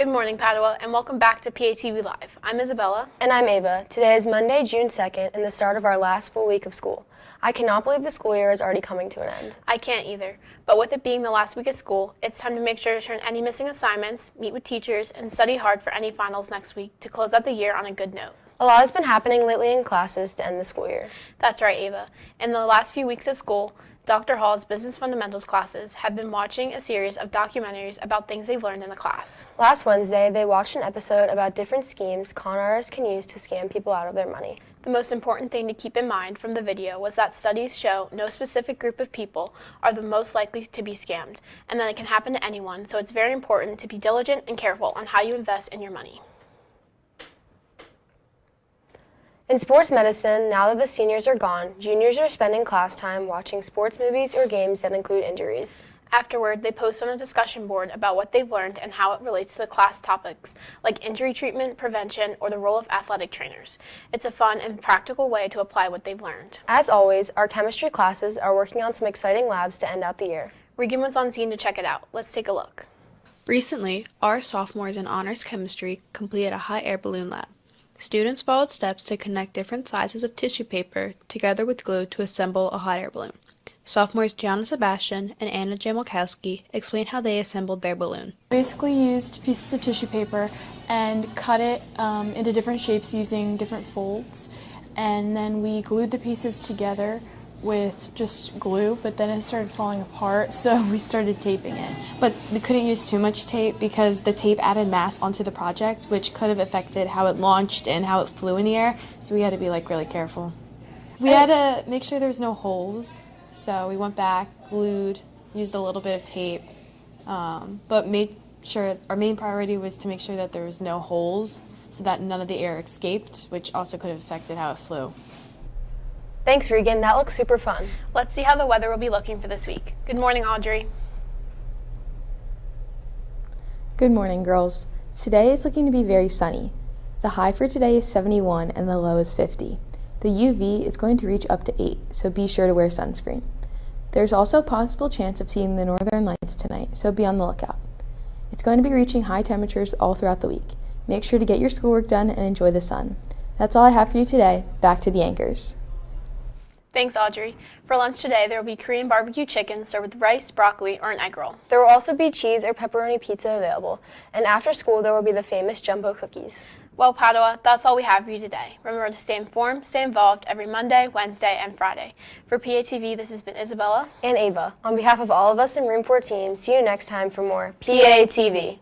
morning, Padua, and welcome back to PATV Live. I'm Isabella. And I'm Ava. Today is Monday, June 2nd, and the start of our last full week of school. I cannot believe the school year is already coming to an end. I can't either, but with it being the last week of school, it's time to make sure to turn any missing assignments, meet with teachers, and study hard for any finals next week to close out the year on a good note. A lot has been happening lately in classes to end the school year. That's right, Ava. In the last few weeks of school, Dr. Hall's Business Fundamentals classes have been watching a series of documentaries about things they've learned in the class. Last Wednesday, they watched an episode about different schemes con artists can use to scam people out of their money. The most important thing to keep in mind from the video was that studies show no specific group of people are the most likely to be scammed, and that it can happen to anyone, so it's very important to be diligent and careful on how you invest in your money. In sports medicine, now that the seniors are gone, juniors are spending class time watching sports movies or games that include injuries. Afterward, they post on a discussion board about what they've learned and how it relates to the class topics, like injury treatment, prevention, or the role of athletic trainers. It's a fun and practical way to apply what they've learned. As always, our chemistry classes are working on some exciting labs to end out the year. Regan was on scene to check it out. Let's take a look. Recently, our sophomores in honors chemistry completed a hot air balloon lab. Students followed steps to connect different sizes of tissue paper together with glue to assemble a hot air balloon. Sophomores Gianna Sebastian and Anna Jamolkowski explained how they assembled their balloon. Basically used pieces of tissue paper and cut it into different shapes using different folds, and then we glued the pieces together with just glue, but then it started falling apart, so we started taping it. But we couldn't use too much tape because the tape added mass onto the project, which could have affected how it launched and how it flew in the air, so we had to be really careful. We had to make sure there was no holes, so we went back, glued, used a little bit of tape, but made sure our main priority was to make sure that there was no holes so that none of the air escaped, which also could have affected how it flew. Thanks, Regan. That looks super fun. Let's see how the weather will be looking for this week. Good morning, Audrey. Good morning, girls. Today is looking to be very sunny. The high for today is 71 and the low is 50. The UV is going to reach up to 8, so be sure to wear sunscreen. There's also a possible chance of seeing the northern lights tonight, so be on the lookout. It's going to be reaching high temperatures all throughout the week. Make sure to get your schoolwork done and enjoy the sun. That's all I have for you today. Back to the anchors. Thanks, Audrey. For lunch today, there will be Korean barbecue chicken served with rice, broccoli, or an egg roll. There will also be cheese or pepperoni pizza available, and after school there will be the famous jumbo cookies. Well, Padua, that's all we have for you today. Remember to stay informed, stay involved every Monday, Wednesday, and Friday. For PATV, this has been Isabella And Ava. On behalf of all of us in Room 14, see you next time for more PATV.